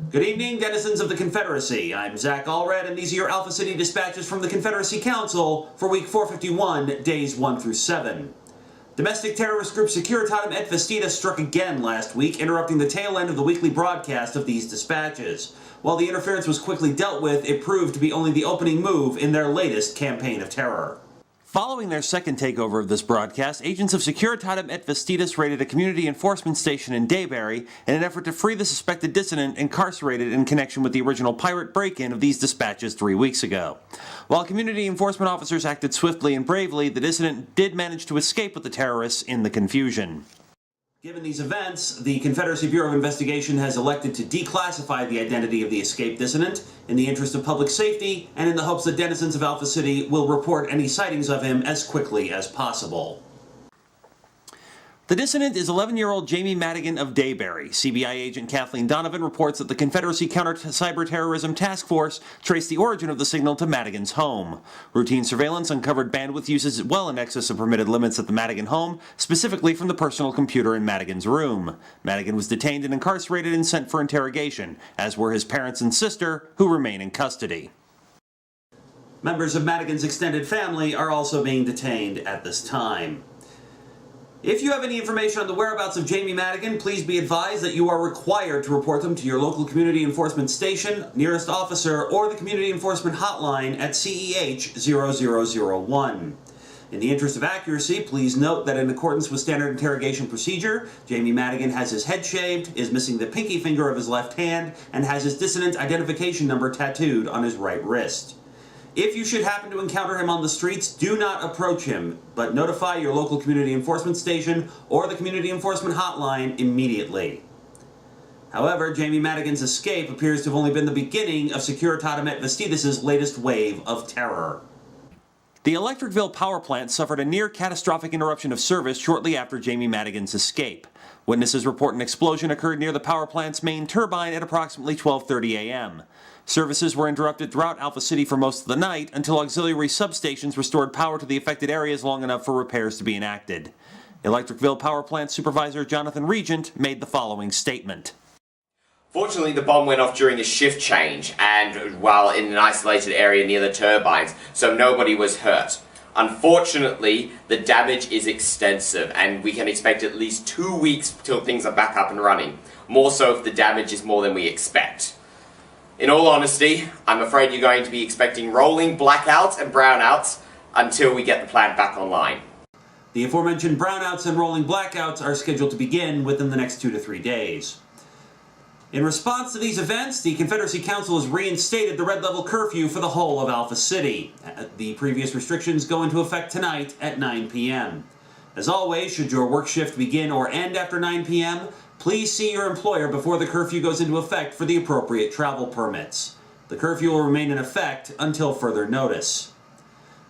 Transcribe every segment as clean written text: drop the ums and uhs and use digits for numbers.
Good evening, denizens of the Confederacy. I'm Zach Allred, and these are your Alpha City dispatches from the Confederacy Council for week 451, days 1 through 7. Domestic terrorist group Securitatem et Vestidas struck again last week, interrupting the tail end of the weekly broadcast of these dispatches. While the interference was quickly dealt with, it proved to be only the opening move in their latest campaign of terror. Following their second takeover of this broadcast, agents of Securitatem et Vestidas raided a community enforcement station in Dayberry in an effort to free the suspected Dissonant incarcerated in connection with the original pirate break-in of these dispatches 3 weeks ago. While community enforcement officers acted swiftly and bravely, the Dissonant did manage to escape with the terrorists in the confusion. Given these events, the Confederacy Bureau of Investigation has elected to declassify the identity of the escaped Dissonant in the interest of public safety and in the hopes that denizens of Alpha City will report any sightings of him as quickly as possible. The Dissonant is 11-year-old Jamie Madigan of Dayberry. CBI agent Kathleen Donovan reports that the Confederacy Counter-Cyberterrorism Task Force traced the origin of the signal to Madigan's home. Routine surveillance uncovered bandwidth uses well in excess of permitted limits at the Madigan home, specifically from the personal computer in Madigan's room. Madigan was detained and incarcerated and sent for interrogation, as were his parents and sister, who remain in custody. Members of Madigan's extended family are also being detained at this time. If you have any information on the whereabouts of Jamie Madigan, please be advised that you are required to report them to your local community enforcement station, nearest officer, or the community enforcement hotline at CEH 0001. In the interest of accuracy, please note that in accordance with standard interrogation procedure, Jamie Madigan has his head shaved, is missing the pinky finger of his left hand, and has his Dissonant identification number tattooed on his right wrist. If you should happen to encounter him on the streets, do not approach him, but notify your local community enforcement station or the community enforcement hotline immediately. However, Jamie Madigan's escape appears to have only been the beginning of Securitatem et Vestidas' latest wave of terror. The Electricville power plant suffered a near-catastrophic interruption of service shortly after Jamie Madigan's escape. Witnesses report an explosion occurred near the power plant's main turbine at approximately 12:30 a.m. Services were interrupted throughout Alpha City for most of the night until auxiliary substations restored power to the affected areas long enough for repairs to be enacted. Electricville Power Plant Supervisor Jonathan Regent made the following statement. Fortunately, the bomb went off during a shift change and while in an isolated area near the turbines, so nobody was hurt. Unfortunately, the damage is extensive and we can expect at least 2 weeks till things are back up and running. More so if the damage is more than we expect. In all honesty, I'm afraid you're going to be expecting rolling blackouts and brownouts until we get the plant back online. The aforementioned brownouts and rolling blackouts are scheduled to begin within the next 2 to 3 days. In response to these events, the Confederacy Council has reinstated the red level curfew for the whole of Alpha City. The previous restrictions go into effect tonight at 9 p.m. As always, should your work shift begin or end after 9 p.m., please see your employer before the curfew goes into effect for the appropriate travel permits. The curfew will remain in effect until further notice.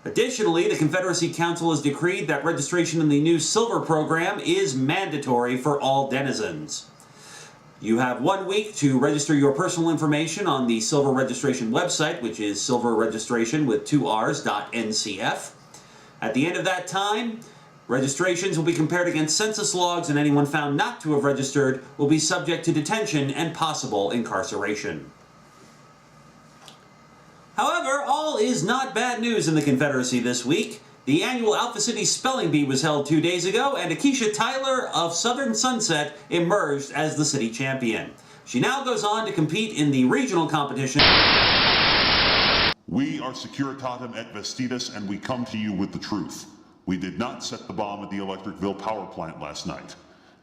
Additionally, the Confederacy Council has decreed that registration in the new Silver program is mandatory for all denizens. You have 1 week to register your personal information on the Silver registration website, which is silverregistration with 2rs.ncf. At the end of that time, registrations will be compared against census logs, and anyone found not to have registered will be subject to detention and possible incarceration. However, all is not bad news in the Confederacy this week. The annual Alpha City Spelling Bee was held 2 days ago, and Akeisha Tyler of Southern Sunset emerged as the city champion. She now goes on to compete in the regional competition. We are Securitatem et Vestidas, and we come to you with the truth. We did not set the bomb at the Electricville power plant last night.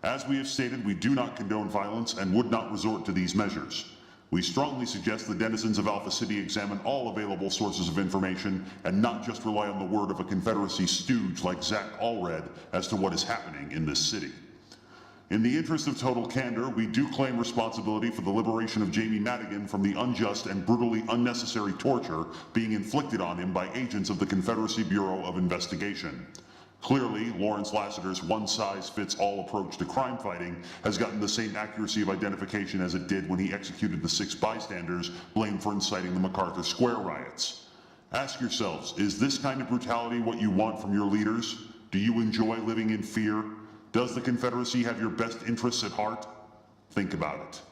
As we have stated, we do not condone violence and would not resort to these measures. We strongly suggest the denizens of Alpha City examine all available sources of information and not just rely on the word of a Confederacy stooge like Zach Allred as to what is happening in this city. In the interest of total candor, we do claim responsibility for the liberation of Jamie Madigan from the unjust and brutally unnecessary torture being inflicted on him by agents of the Confederacy Bureau of Investigation. Clearly, Lawrence Lassiter's one-size-fits-all approach to crime fighting has gotten the same accuracy of identification as it did when he executed the 6 bystanders blamed for inciting the MacArthur Square riots. Ask yourselves, is this kind of brutality what you want from your leaders? Do you enjoy living in fear? Does the Confederacy have your best interests at heart? Think about it.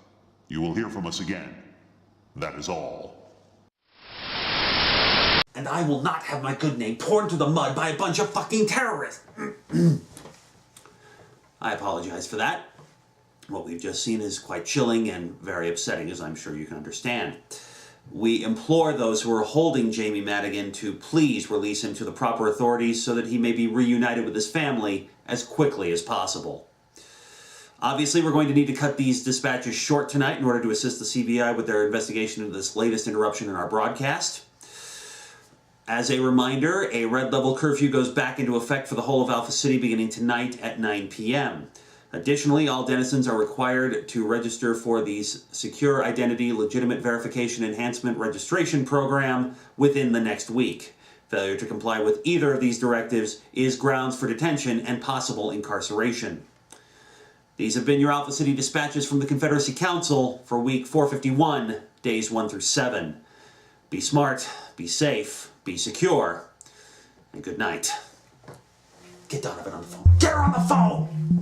You will hear from us again. That is all. And I will not have my good name poured into the mud by a bunch of fucking terrorists. I apologize for that. What we've just seen is quite chilling and very upsetting, as I'm sure you can understand. We implore those who are holding Jamie Madigan to please release him to the proper authorities so that he may be reunited with his family as quickly as possible. Obviously, we're going to need to cut these dispatches short tonight in order to assist the CBI with their investigation into this latest interruption in our broadcast. As a reminder, a red level curfew goes back into effect for the whole of Alpha City beginning tonight at 9 p.m. Additionally, all denizens are required to register for the Secure Identity Legitimate Verification Enhancement Registration Program within the next week. Failure to comply with either of these directives is grounds for detention and possible incarceration. These have been your Alpha City dispatches from the Confederacy Council for week 451, days 1 through 7. Be smart, be safe, be secure, and good night. Get Donovan on the phone. Get her on the phone!